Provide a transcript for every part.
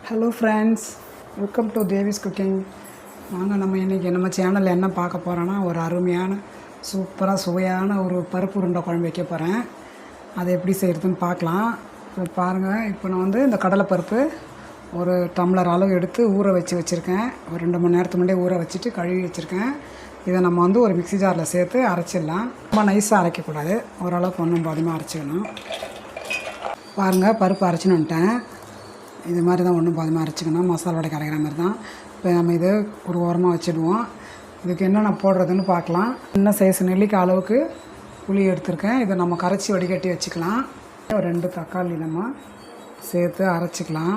Hello friends, welcome to Devi's cooking. வாங்க நம்ம இன்றைக்கி நம்ம சேனலில் என்ன பார்க்க போகிறோன்னா, ஒரு அருமையான சூப்பராக சுவையான ஒரு பருப்பு உருண்டை குழம்பு வைக்க போகிறேன். அதை எப்படி செய்கிறதுன்னு பார்க்கலாம். இப்போ பாருங்கள், இப்போ நான் இந்த கடலைப்பருப்பு ஒரு டம்ளர் அளவு எடுத்து ஊற வச்சுருக்கேன். ஒரு 2 மணி நேரத்துக்கு முன்னாடியே ஊற வச்சுட்டு கழுவி வச்சுருக்கேன். இதை நம்ம ஒரு மிக்ஸி ஜாரில் சேர்த்து அரைச்சிடலாம். ரொம்ப நைஸாக அரைக்கக்கூடாது, ஓரளவுக்கு ஒன்றும் பாதியமாக அரைச்சிக்கணும். பாருங்கள், பருப்பு அரைச்சின்னு வந்துட்டேன். இது மாதிரி தான் ஒன்றும் பாதியமாக அரைச்சிக்கணும், மசாலா வடை கரைக்கிற மாதிரி தான். இப்போ நம்ம இது ஒரு ஓரமாக வச்சுடுவோம். இதுக்கு என்னென்ன போடுறதுன்னு பார்க்கலாம். என்ன சைஸ் நெல்லிக்காய் அளவுக்கு புளி எடுத்துருக்கேன். இதை நம்ம கரைச்சி வடிகட்டி வச்சுக்கலாம். ஒரு 2 தக்காளி நம்ம சேர்த்து அரைச்சிக்கலாம்.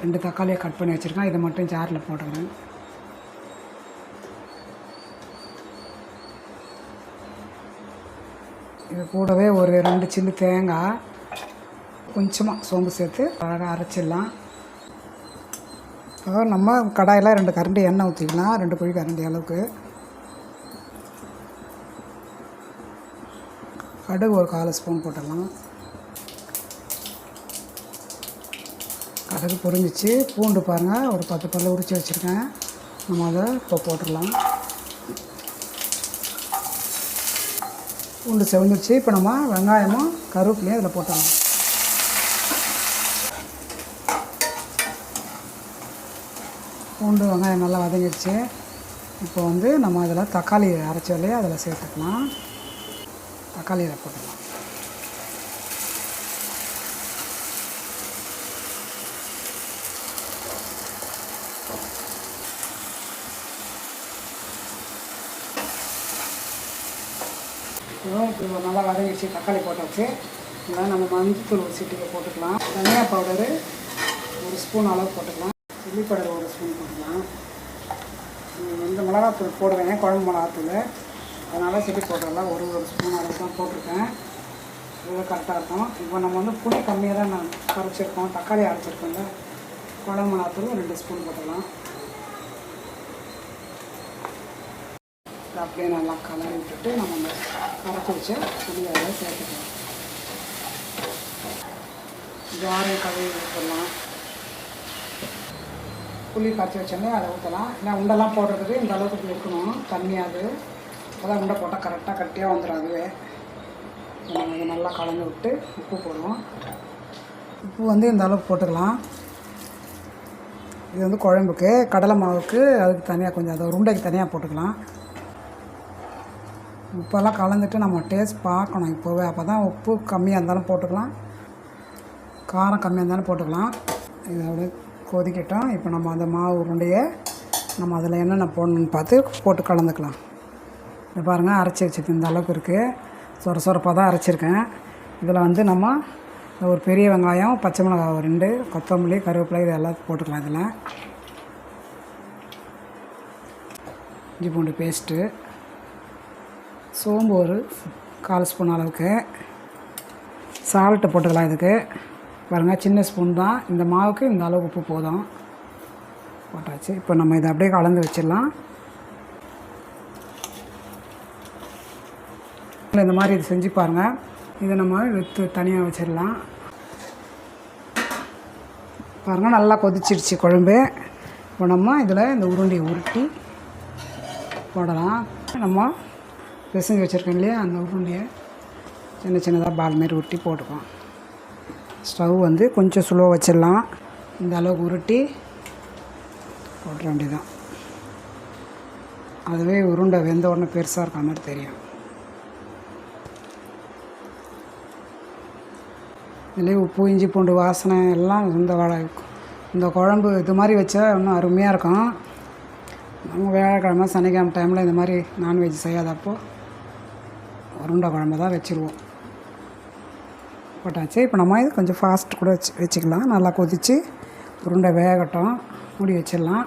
2 தக்காளியை கட் பண்ணி வச்சுருக்கேன். இதை மட்டும் ஜாரில் போட்டுக்கிறேன். இது கூடவே ஒரு 2 சில்லு தேங்காய், கொஞ்சமாக சோம்பு சேர்த்து அழகாக அரைச்சிடலாம். அதாவது நம்ம கடாயில் 2 கரண்டி எண்ணெய் ஊற்றிக்கலாம், 2 குழி கரண்டி அளவுக்கு. கடுகு ஒரு 1/4 ஸ்பூன் போட்டுடலாம். கடுகு பொரிஞ்சிச்சு. பூண்டு பாருங்கள், ஒரு 10 பல்லு உரித்து வச்சுருக்கேன். நம்ம அதை இப்போ போட்டுடலாம். பூண்டு செவந்துச்சு. இப்போ நம்ம வெங்காயமும் கருவேப்பிலையும் இதில் போட்டுடலாம். பூண்டு வெங்காயம் நல்லா வதங்கிடுச்சு. இப்போ நம்ம அதில் தக்காளி அரைச்சாலே அதில் சேர்த்துக்கலாம். தக்காளியில் போட்டுக்கலாம். இப்போ நல்லா வதங்கிடுச்சு. தக்காளி போட்டாச்சு. இதெல்லாம் நம்ம மஞ்சத்தூள் ஒரு சிட்டிக்கு போட்டுக்கலாம். தனியா பவுடரு 1 ஸ்பூன் அளவு போட்டுக்கலாம். சில்லி பவுடர் 1 ஸ்பூன் போட்டுக்கலாம். மிளகாத்தூள் போடுவேன், குழம்பு மிளகாத்தூள், அதனால் சில்லி பவுடரெலாம் ஒரு ஸ்பூன் அளவு தான் போட்டிருக்கேன். இது கரெக்டாக இருக்கும். இப்போ நம்ம புளி கம்மியாக தான் நான் கரைச்சிருக்கோம், தக்காளி அரைச்சிருக்கோம்ல. குழம்பு மிளகாத்தூள் 2 ஸ்பூன் போட்டுக்கலாம். அப்படியே நல்லா கலரி விட்டுட்டு நம்ம கரைச்சி வச்ச புளியை அதில் சேர்த்துக்கலாம். ஜாரையும் கழுவி ஊற்றலாம். புளி கரைச்சி வச்சோன்னே அதை ஊற்றலாம். இல்லை உண்டெல்லாம் போடுறதுக்கு இந்த அளவுக்கு இருக்கணும், தண்ணியாது. அப்போதான் உண்டை போட்டால் கரெக்டாக கட்டியாக வந்துடும். அதுவே நம்ம இதை நல்லா கலந்து விட்டு உப்பு போடுவோம். உப்பு இந்த அளவுக்கு போட்டுக்கலாம். இது குழம்புக்கு, கடலை மாவுக்கு அதுக்கு தனியாக கொஞ்சம் அதை உருண்டைக்கு தனியாக போட்டுக்கலாம். உப்பெல்லாம் கலந்துட்டு நம்ம டேஸ்ட் பார்க்கணும் இப்போவே. அப்போ தான் உப்பு கம்மியாக இருந்தாலும் போட்டுக்கலாம், காரம் கம்மியாக இருந்தாலும் போட்டுக்கலாம். இது அப்படியே கொதிக்கட்டும். இப்போ நம்ம அந்த மாவு உருண்டையை நம்ம அதில் என்னென்ன போடணுன்னு பார்த்து போட்டு கலந்துக்கலாம். இது பாருங்கள், அரைச்சி வச்சுட்டு இந்த அளவுக்கு இருக்குது. சொரப்பாக தான் அரைச்சிருக்கேன். இதில் நம்ம ஒரு பெரிய வெங்காயம், பச்சை மிளகாய் 2, கொத்தமல்லி, கருவேப்பிலை இது எல்லாம் போட்டுக்கலாம். இதில் இஞ்சி பூண்டு பேஸ்ட்டு, சோம்பு ஒரு 1/4 ஸ்பூன் அளவுக்கு, சால்ட்டு போட்டுக்கலாம். இதுக்கு பாருங்கள், சின்ன ஸ்பூன் தான். இந்த மாவுக்கு இந்த அளவுக்கு உப்பு போதும். போட்டாச்சு. இப்போ நம்ம இதை அப்படியே கலந்து வச்சிடலாம். இந்த மாதிரி இது செஞ்சு பாருங்கள். இதை நம்ம எடுத்து தனியாக வச்சிடலாம். பாருங்கள், நல்லா கொதிச்சிடுச்சு குழம்பு. இப்போ நம்ம இதில் இந்த உருண்டையை உருட்டி போடலாம். நம்ம பிசைஞ்சு வச்சுருக்கோம் இல்லையா, அந்த உருண்டையை சின்னதாக பால் மாரி உருட்டி போட்டுக்கலாம். ஸ்டவ் கொஞ்சம் ஸ்லோவாக வச்சிடலாம். இந்த அளவுக்கு உருட்டி போட்டுற வேண்டியதான். அதுவே உருண்டை வெந்த உடனே பெருசாக இருக்க மாதிரி தெரியும். இதுலேயே உப்பு, இஞ்சி பூண்டு வாசனை எல்லாம் இந்த குழம்பு இது மாதிரி வச்சா இன்னும் அருமையாக இருக்கும். நம்ம வியாழக்கிழமை சனிக்கிழமை டைமில் இந்த மாதிரி நான்வெஜ் செய்யாதப்போ உருண்டை குழம்பு தான் வச்சுருவோம். போட்டாச்சு. இப்போ நம்ம இது கொஞ்சம் ஃபாஸ்ட் கூட வச்சுக்கலாம். நல்லா கொதித்து உருண்டை வேகட்டும், மூடி வச்சிடலாம்.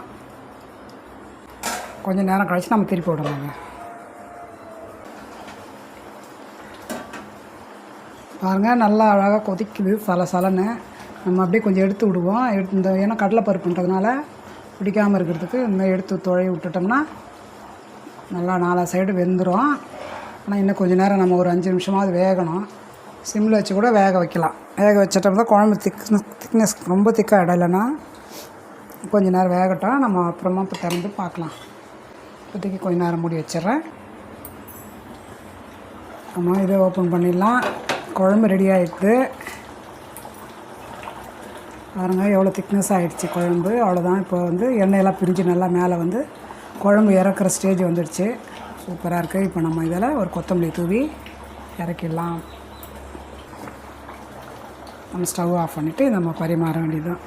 கொஞ்சம் நேரம் கழித்து நம்ம திருப்பி விடலாங்க. பாருங்கள், நல்லா அழகாக கொதிக்குது சலன்னு. நம்ம அப்படியே கொஞ்சம் எடுத்து விடுவோம். ஏன்னா கடலைப்பருப்புன்றதுனால பிடிக்காமல் இருக்கிறதுக்கு இந்த எடுத்து துழி விட்டுட்டோம்னா நல்லா 4 சைடு வெந்துடும். ஆனால் இன்னும் கொஞ்சம் நேரம் நம்ம ஒரு 5 நிமிஷமாவது வேகணும். சிம்மில் வச்சு கூட வேக வைக்கலாம். வேக வச்சிட்டோம்னா குழம்பு திக்னஸ் ரொம்ப திக்காக இடலைன்னா கொஞ்சம் நேரம் வேகட்டும். நம்ம அப்புறமா இப்போ திறந்து பார்க்கலாம். இப்போதைக்கு கொஞ்ச நேரம் மூடி வச்சிட்றேன். நம்ம இதை ஓப்பன் பண்ணிடலாம். குழம்பு ரெடி ஆகிடுது பாருங்கள், எவ்வளோ திக்னஸ் ஆகிடுச்சு குழம்பு. அவ்வளோதான். இப்போ வந்து எண்ணெயெல்லாம் பிரிஞ்சு நல்லா மேலே வந்து குழம்பு இறக்குற ஸ்டேஜ் வந்துடுச்சு. சூப்பராக இருக்குது. இப்போ நம்ம இதில் ஒரு கொத்தமல்லி தூவி இறக்கிடலாம். நம்ம ஸ்டவ் ஆஃப் பண்ணிவிட்டு நம்ம பரிமாற வேண்டியதுதான்.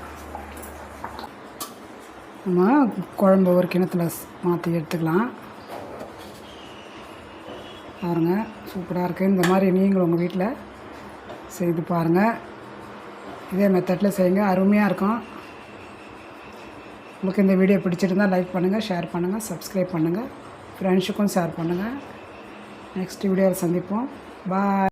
நம்ம குழம்பு ஒரு கிணத்துல மாற்றி எடுத்துக்கலாம். பாருங்கள், சூப்பராக இருக்குது. இந்த மாதிரி நீங்களும் உங்கள் வீட்டில் செய்து பாருங்கள். இதே மெத்தடில் செய்யுங்க, அருமையாக இருக்கும். உங்களுக்கு இந்த வீடியோ பிடிச்சிருந்தால் லைக் பண்ணுங்கள், ஷேர் பண்ணுங்கள், சப்ஸ்கிரைப் பண்ணுங்கள், ஃப்ரெண்ட்ஸுக்கும் ஷேர் பண்ணுங்கள். நெக்ஸ்ட் வீடியோவில் சந்திப்போம். பாய்.